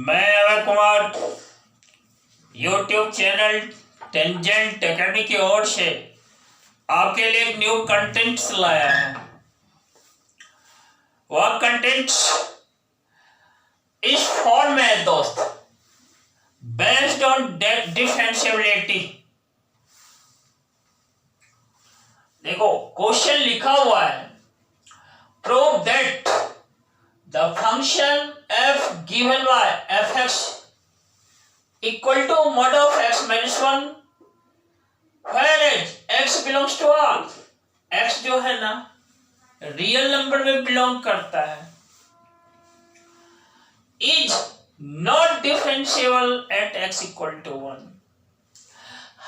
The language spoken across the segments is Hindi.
मैं Abhay Kumar YouTube channel tangent academy की ओर से आपके लिए एक न्यू कंटेंट्स लाया है। वह कंटेंट्स इस फॉर्म में है दोस्त, बेस्ड ऑन डिफरेंशिएबिलिटी। देखो क्वेश्चन लिखा हुआ है, prove that the function f given by fx equal to mod of x minus 1 whereas x belongs to R। x जो है ना रियल नंबर में बिलोंग करता है, is not differentiable at x equal to 1।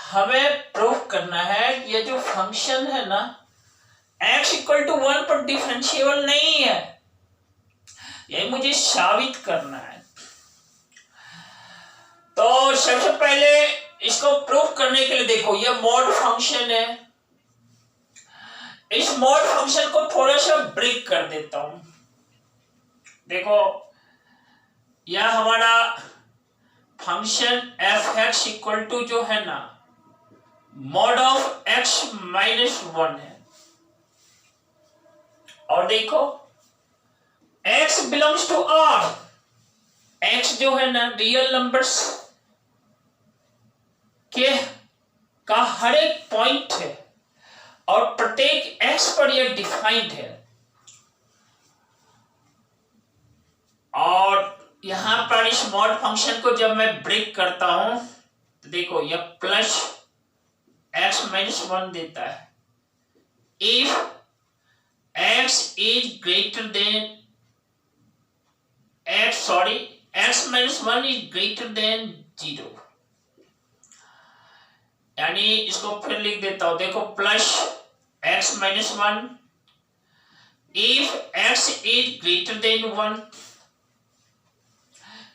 हमें प्रूफ करना है कि ये जो फंक्शन है ना x इक्वल टू 1 पर डिफरेंशिएबल नहीं है, ये मुझे साबित करना है। तो सबसे पहले इसको प्रूफ करने के लिए देखो, ये मॉड फंक्शन है। इस मॉड फंक्शन को थोड़ा सा ब्रेक कर देता हूं। देखो यह हमारा function F x equal to जो है ना मॉड ऑफ एक्स माइनस 1 है। और देखो x belongs to R। x जो है ना रियल नंबर्स के का हर एक पॉइंट है और प्रत्येक x पर यह डिफाइंड है। और यहां पर इस मॉड फंक्शन को जब मैं ब्रेक करता हूं तो देखो यह प्लस x माइनस 1 देता है। If x is greater then x minus 1 is greater than 0। यानी इसको फिर लिख देता हूं, देखो plus x minus 1 if x is greater than 1।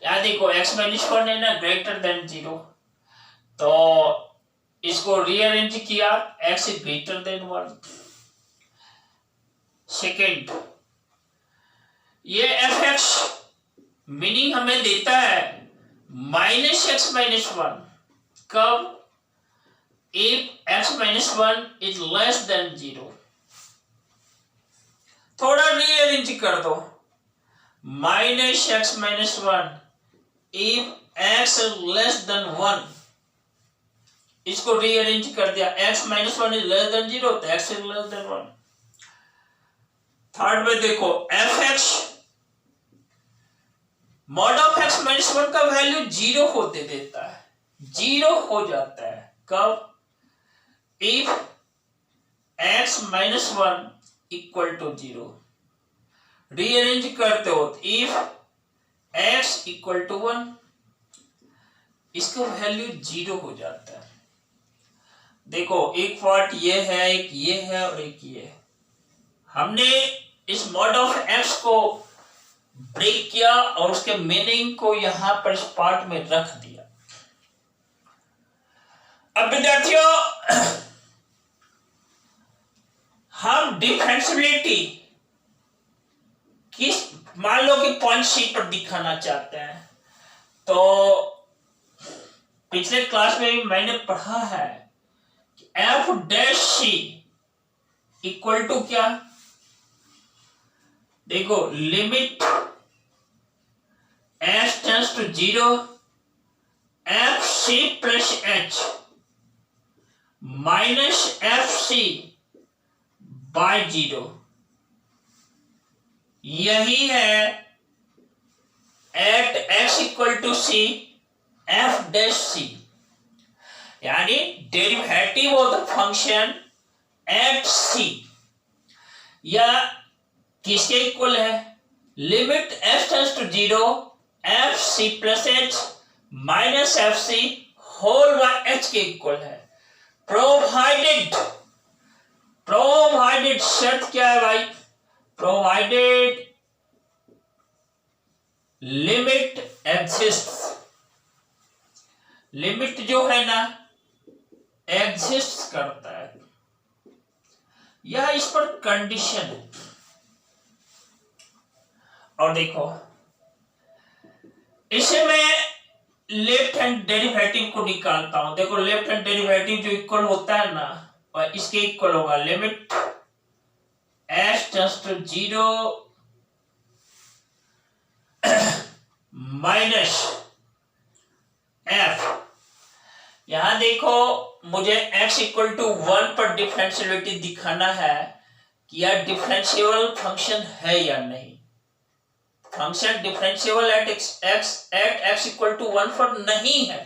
यार देखो x minus 1 है ना ग्रेटर देन 0, तो इसको रीअरेंज किया, x is greater than 1। Second, ये fx मीनिंग हमें देता है माइनस एक्स माइनस 1। कब? If X minus 1 is less than 0। थोड़ा रीअरेंज कर दो, minus x minus 1 if x less than 1। इसको रीअरेंज कर दिया, x minus 1 is less than 0 तो x is less than 1। Third में देखो F x mod of x minus 1 का वैल्यू 0 को दे देता है, 0 हो जाता है। कब? If X minus 1 equal to 0। Rearrange करते हो तो इफ एक्स इक्वल टू 1, इसका वैल्यू 0 हो जाता है। देखो एक पार्ट ये है, एक ये है और एक ये है। हमने इस मॉड ऑफ एक्स को ब्रेक किया और उसके मीनिंग को यहां पर इस पार्ट में रख दिया। अब विद्यार्थियों, हम डिफरेंशिएबिलिटी किस मान लो कि पॉइंट सी पर दिखाना चाहते हैं, तो पिछले क्लास में मैंने पढ़ा है कि F dash C equal to क्या? देखो limit s tends to 0 f c plus h minus f c by 0। यही है at x equal to c f dash c, यानी derivative of the function at c। यह किसके इक्वल है? Limit f tends to 0 F C plus H minus F C whole by H के इक्वल है। प्रोवाइडेड शर्त क्या है भाई? Provided limit exist. लिमिट जो है ना एग्जिस्ट करता है, यह इस पर कंडीशन है। और देखो इसे मैं लेफ्ट हैंड डेरिवेटिव को निकालता हूं। देखो लेफ्ट हैंड डेरिवेटिव जो इक्वल होता है ना, और इसके इक्वल होगा limit S tends to 0 minus F. यहां देखो मुझे x इक्वल टू 1 पर डिफरेंशियबिलिटी दिखाना है कि यह डिफरेंशिएबल फंक्शन है या नहीं। Function differentiable at x equal to 1 पर नहीं है।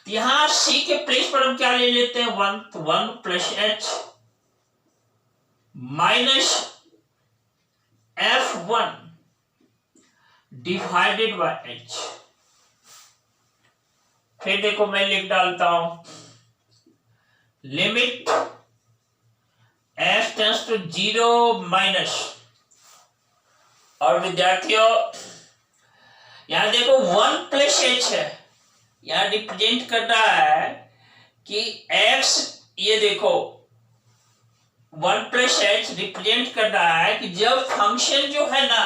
यहां c के प्लेस पर हम क्या ले लेते हैं 1, तो 1 plus h minus f1 divided by h। फिर देखो मैं लिख डालता हूं limit f tends to 0 minus, और विद्यार्थियों यहां देखो 1 प्लस h है, यहां रिप्रेजेंट कर रहा है कि x, ये देखो 1 प्लस h रिप्रेजेंट कर रहा है कि जब फंक्शन जो है ना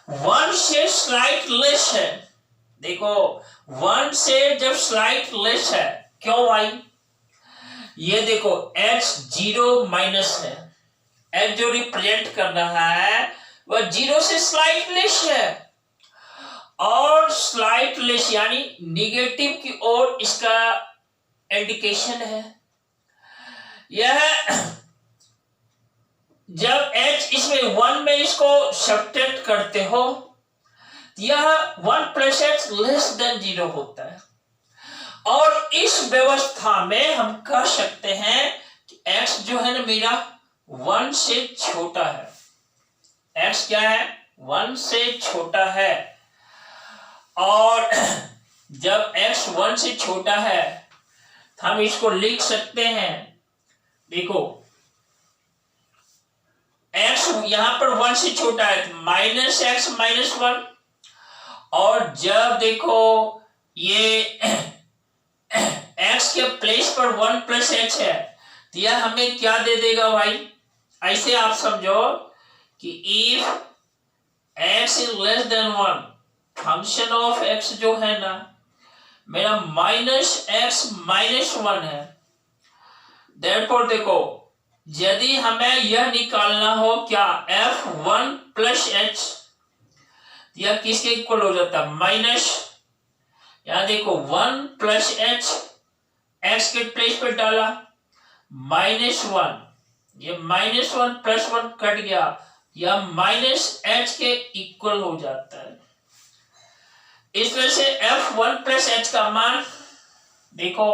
1 से स्लाइट लेस है। देखो 1 से जब स्लाइट लेस है, क्यों भाई? ये देखो x 0 माइनस है, x जो रिप्रेजेंट कर रहा है वह 0 से स्लाइट लेस है, और स्लाइट लेस यानी निगेटिव की ओर इसका इंडिकेशन है। यह जब h इसमें 1 में इसको सब्ट्रैक्ट करते हो, यह 1 प्लस h लेस देन 0 होता है, और इस व्यवस्था में हम कह सकते हैं कि x जो है ना मेरा 1 से छोटा है। x क्या है? 1 से छोटा है, और जब x 1 से छोटा है तो हम इसको लिख सकते हैं, देखो x यहां पर 1 से छोटा है माइनस x माइनस 1, और जब देखो ये x के प्लेस पर 1 प्लस h है तो यह हमें क्या दे देगा भाई? ऐसे आप समझो कि if x is less than 1, function of x जो है ना मेरा माइनस x माइनस 1 है। देयरफॉर देखो यदि हमें यह निकालना हो क्या f1 प्लस h, यह किसके इक्वल हो जाता है? माइनस, यहां देखो 1 प्लस h, x के प्लेस पर डाला माइनस 1, ये माइनस 1 प्लस 1 कट गया, यह माइनस h के इक्वल हो जाता है। इस तरह से f1 प्लस h का मान देखो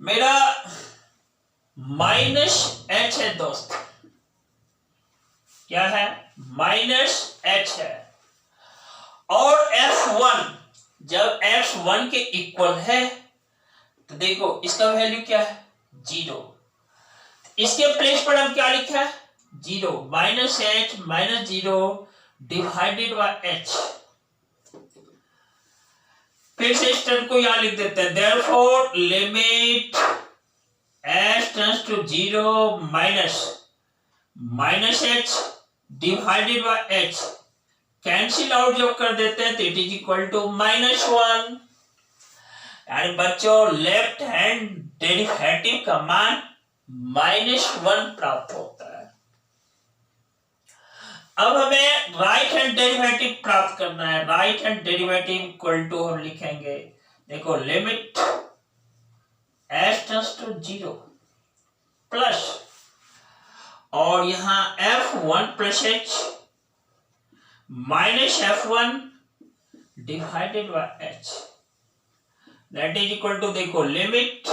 मेरा माइनस h है दोस्त, क्या है? माइनस h है, और f1 जब f1 के इक्वल है तो देखो इसका वैल्यू क्या है? 0। इसके प्लेस पर हम क्या लिखा है? 0 minus h minus 0 divided by h। फिर से इस टर्म को यहां लिख देते हैं, therefore limit h tends to 0 minus minus h divided by h, cancel out जब कर देते हैं तो इट इज इक्वल टू -1। यानी बच्चों लेफ्ट हैंड डेरिवेटिव का मान -1 प्राप्त होता है। अब हमें राइट हैंड डेरिवेटिव प्राप्त करना है। Right hand derivative equal to हम लिखेंगे, देखो limit h tends to 0 plus, और यहां f1 plus h minus f1 divided by h, that is equal to देखो limit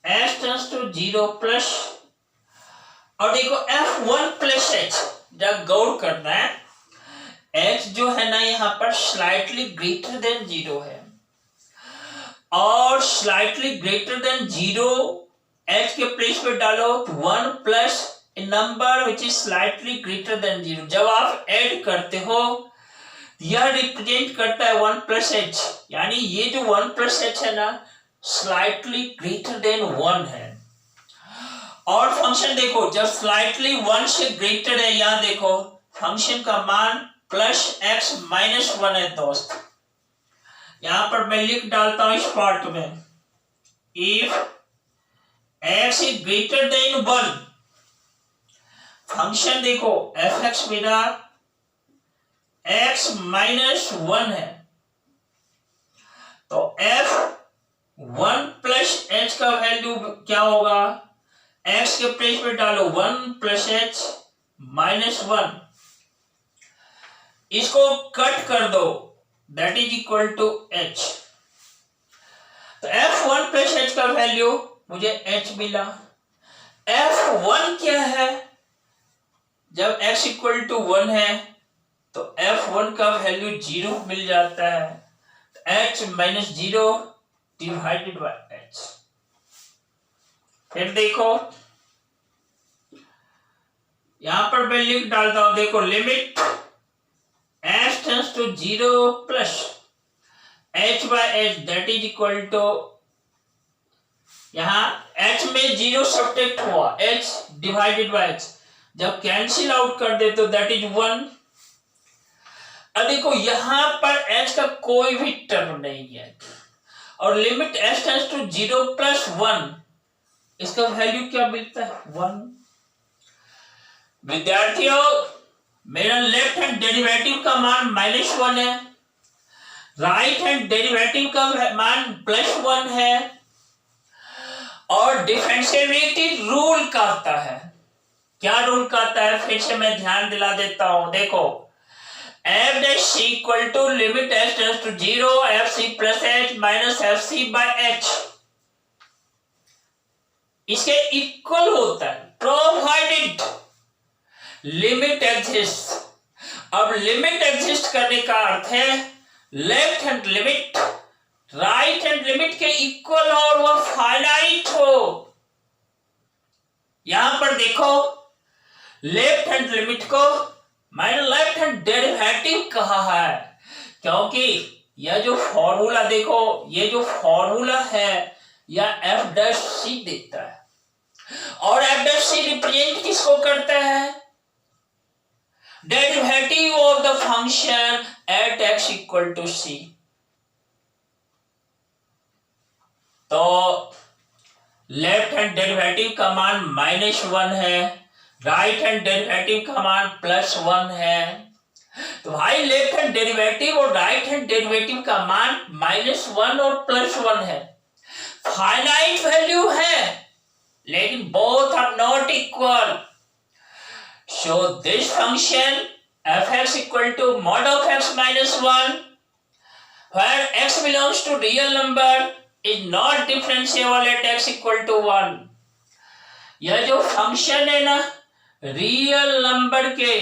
h tends to 0 plus, और देखो f1 प्लस h, जब गौर करना है h जो है ना यहाँ पर स्लाइटली ग्रेटर देन 0 है, और स्लाइटली ग्रेटर देन 0 h के प्लेस पे डालो तो 1 plus A number which is slightly greater than 0। जब आप ऐड करते हो यह रिप्रेजेंट करता है 1 प्लस h, यानी ये जो 1 प्लस h है ना स्लाइटली ग्रेटर देन 1 है। और फंक्शन देखो जब स्लाइटली 1 से ग्रेटर है, यहां देखो फंक्शन का मान प्लस एक्स माइनस वन है दोस्त। यहां पर मैं लिख डालता हूं इस पार्ट में, if X is greater than one, function देखो एफ एक्स मेरा एक्स माइनस वन है, तो एफ वन प्लस एच का वैल्यू क्या होगा, एक्स के प्लेस पे डालो one plus H minus one, इसको कट कर दो, that is equal to H. तो एफ वन प्लस एच का वैल्यू मुझे एच मिला। एफ वन क्या है, जब एक्स इक्वल टू वन है तो एफ वन का वैल्यू जीरो मिल जाता है, H minus zero divided by H. फिर देखो यहां पर मैं लिख डालता हूं, देखो limit H tends to zero plus H by H that is equal to, यहां एच में जीरो सब्ट्रैक्ट हुआ, एच डिवाइडेड बाय एच, जब कैंसिल आउट कर दे तो दैट इज वन। अब देखो यहां पर एच का कोई भी टर्म नहीं है और limit H tends to zero plus one, इसका वैल्यू क्या मिलता है, वन। विद्यार्थियों मेरा लेफ्ट हैंड डेरिवेटिव का मान माइनस वन है, राइट हैंड डेरिवेटिव का मान प्लस वन है, और डिफरेंशिएबिलिटी रूल कहता है, क्या रूल कहता है, फिर से मैं ध्यान दिला देता हूं, देखो F dash C equal to limit H tends to zero F C plus H minus F C by H, इसके इक्वल होता है प्रोवाइडेड लिमिट एग्जिस्ट। अब लिमिट एग्जिस्ट करने का अर्थ है left hand limit right hand limit के इक्वल हो और वह फाइनाइट हो। यहां पर देखो लेफ्ट हैंड लिमिट को मैंने लेफ्ट हैंड डेरिवेटिव कहा है, क्योंकि यह जो फॉर्मूला देखो, ये जो फॉर्मूला है यह एफ डैश सी देता है, और एफ डैश सी रिप्रेजेंट किसको करता है, derivative of the function at x equal to C. तो लेफ्ट हैंड डेरिवेटिव का मान माइनस वन है, राइट हैंड डेरिवेटिव का मान प्लस वन है, तो भाई लेफ्ट हैंड डेरिवेटिव और राइट हैंड डेरिवेटिव का मान माइनस वन और प्लस वन है, फाइनाइट वैल्यू है, लेकिन both are not equal. So this function F x equal to mod of x minus one where x belongs to real number is not differentiable at x equal to 1। यह जो फंक्शन है ना रियल नंबर के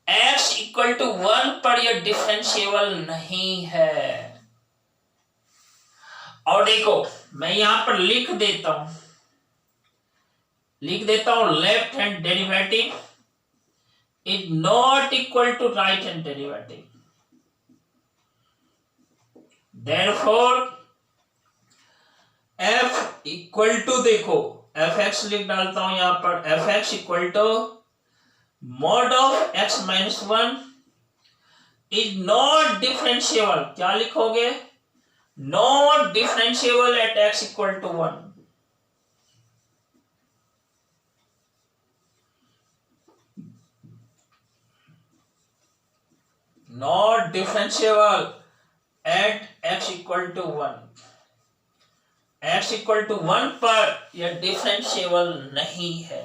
x इक्वल टू 1 पर यह डिफरेंशिएबल नहीं है। और देखो मैं यहां पर लिख देता हूं left hand derivative is not equal to right hand derivative, therefore f equal to, देखो एफ एक्स लिख डालता हूं यहां पर, F x equal to mod of x minus one is not differentiable, क्या लिखोगे, not differentiable at x equal to one. Not differentiable at x equal to one, x equal to one पर यह डिफरेंशिएबल नहीं है।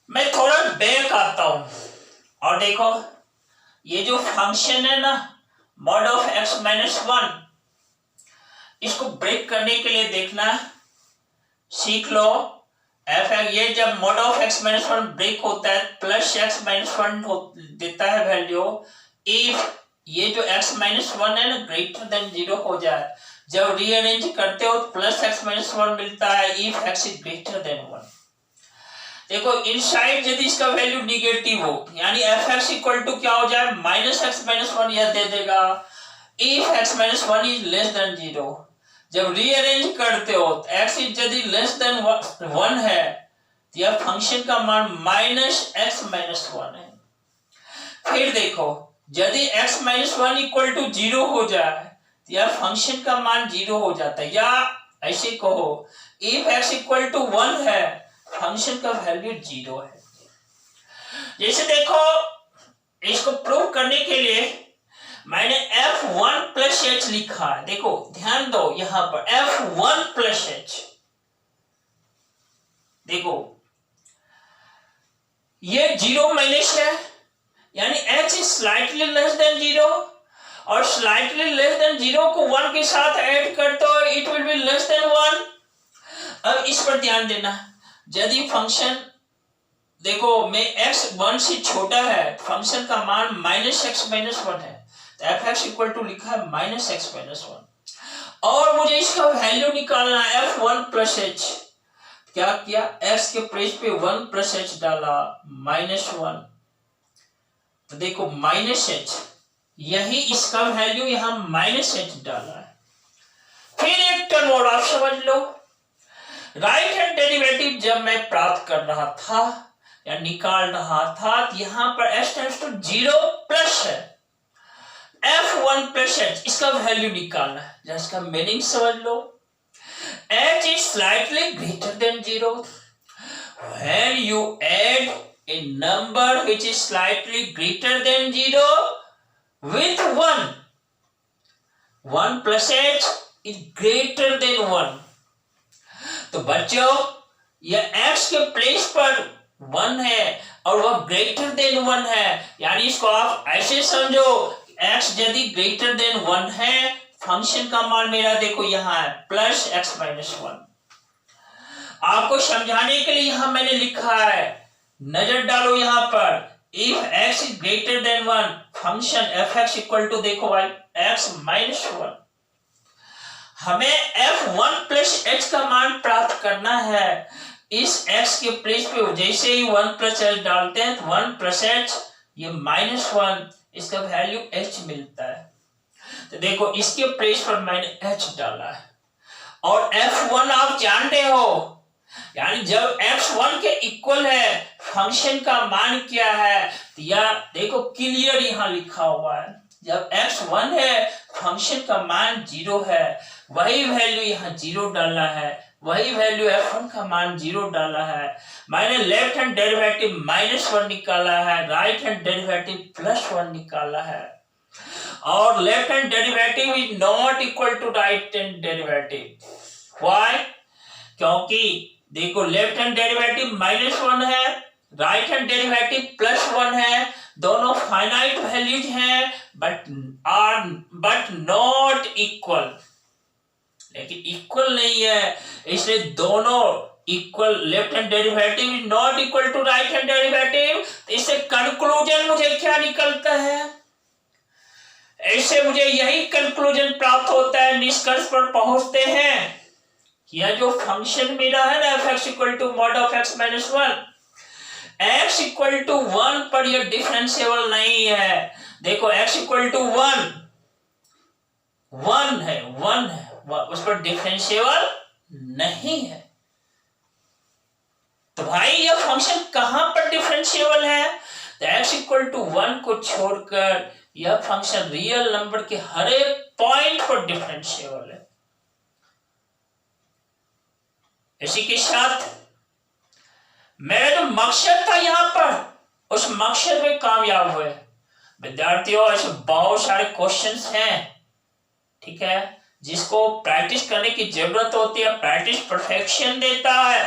मैं थोड़ा बैक आता हूं और देखो ये जो फंक्शन है ना mod of x minus one, इसको ब्रेक करने के लिए देखना सीख लो। एफ ये जब mod of x minus one break होता है प्लस x माइनस वन देता है वैल्यू, इफ ये जो x माइनस वन है ना ग्रेटर देन जीरो हो जाए, जब रीअरेंज करते हो तो प्लस x माइनस वन मिलता है if x is greater than one. देखो इनसाइड यदि इसका वैल्यू निगेटिव हो, यानी एफ एक्स इक्वल टू क्या हो जाए माइनस एक्स माइनस वन, यह दे देगा if X minus one is less than zero. जब रीअरेंज करते हो तो x इज यदि लेस देन वन है तो यह फंक्शन का मान -x-1 है। फिर देखो यदि x-1 इक्वल टू 0 हो जाए तो यह फंक्शन का मान 0 हो जाता है, या ऐसे कहो इफ x इक्वल टू 1 है फंक्शन का वैल्यू 0 है। जैसे देखो इसको प्रूव करने के लिए मैंने f1 प्लस h लिखा है। देखो ध्यान दो यहां पर f1 प्लस h, देखो ये 0 माइनस है, यानी h is slightly less than 0, और स्लाइटली लेस देन 0 को 1 के साथ ऐड कर दो it will be less than 1। अब इस पर ध्यान देना, यदि फंक्शन देखो में x 1 से छोटा है, फंक्शन का मान -x-1 है, तो f(x) इक्वल टू लिखा है -x-1, और मुझे इसका वैल्यू निकालना है f1 प्लस h। क्या किया, x के प्लेस पे 1 प्लस h डाला -1, तो देखो -h, यही इसका वैल्यू यहां -h डाला है। फिर एक टर्म और आप समझ लो, राइट हैंड डेरिवेटिव जब मैं प्राप्त कर रहा था या निकाल रहा था तो यहां पर h टेंड्स टू 0 प्लस है, f1 प्लस h इसका वैल्यू निकालना है। जिसका मीनिंग समझ लो, h is slightly greater than 0 when you add a number which is slightly greater than 0 with 1, 1 plus h is greater than 1। तो बच्चों यह x के प्लेस पर 1 है और वह ग्रेटर देन 1 है, यानी इसको आप ऐसे समझो x यदि ग्रेटर देन 1 है फंक्शन का मान मेरा देखो यहां है +x-1। आपको समझाने के लिए यहां मैंने लिखा है, नजर डालो यहां पर, if x is greater than 1 function f(x) equal to देखो भाई x-1। हमें f1 प्लस h का मान प्राप्त करना है। इस x के प्लेस पे जैसे ही 1 प्लस h डालते हैं तो 1 प्लस h ये -1, इसका वैल्यू h मिलता है। तो देखो इसके प्लेस पर मैंने h डाला है, और f1 आप जानते हो, यानी जब x1 के इक्वल है फंक्शन का मान क्या है, तो यह देखो क्लियर यहां लिखा हुआ है, जब x1 है फंक्शन का मान 0 है, वही वैल्यू यहां 0 डालना है, वही वैल्यू f1 का मान 0 डाला है। मैंने लेफ्ट हैंड डेरिवेटिव -1 निकाला है, राइट हैंड डेरिवेटिव +1 निकाला है, और left hand derivative is not equal to right hand derivative. Why? क्योंकि देखो लेफ्ट हैंड डेरिवेटिव -1 है, राइट हैंड डेरिवेटिव +1 है, दोनों फाइनाइट वैल्यूज हैं बट नॉट इक्वल, लेकिन इक्वल नहीं है, इसलिए दोनों equal, left hand derivative is not equal to right hand derivative. इससे कंक्लूजन मुझे क्या निकलता है, ऐसे मुझे यही कंक्लूजन प्राप्त होता है, निष्कर्ष पर पहुंचते हैं, यह जो फंक्शन मेरा है ना f(x) equal to mod of x-1, x equal to 1 पर यह डिफरेंशिएबल नहीं है। देखो x इक्वल टू 1 है, उस पर डिफरेंशिएबल नहीं है। तो भाई यह फंक्शन कहां पर डिफरेंशिएबल है, तो x इक्वल टू 1 को छोड़कर यह फंक्शन रियल नंबर के हर एक पॉइंट पर डिफरेंशिएबल है। इसी के साथ मेरा जो मकसद था यहां पर, उस मकसद में कामयाब हुए। विद्यार्थियों ऐसे बहुत सारे क्वेश्चंस हैं, ठीक है, जिसको प्रैक्टिस करने की जरूरत होती है, प्रैक्टिस परफेक्शन देता है।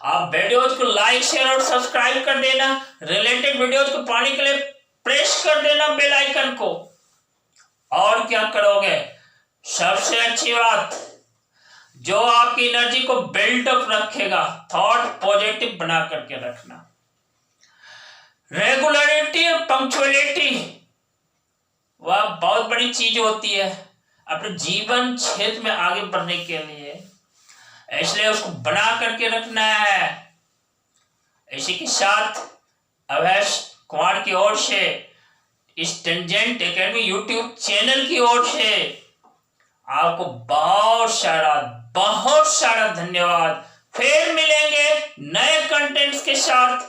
आप वीडियोज को लाइक शेयर और सब्सक्राइब कर देना, रिलेटेड वीडियोज को पाने के लिए प्रेस कर देना बेल आइकन को। और क्या करोगे, सबसे अच्छी बात जो आपकी एनर्जी को बिल्डअप रखेगा, थॉट पॉजिटिव बना करके रखना। रेगुलरिटी और पंक्चुअलिटी वह बहुत बड़ी चीज होती है अपने जीवन क्षेत्र में आगे बढ़ने के लिए, इसलिए उसको बना करके रखना है। इसी के साथ अवैश कुमार की ओर से, इस टेंजेंट एकेडमी यूट्यूब चैनल की ओर से आपको बहुत सारा धन्यवाद। फिर मिलेंगे नए कंटेंट्स के साथ।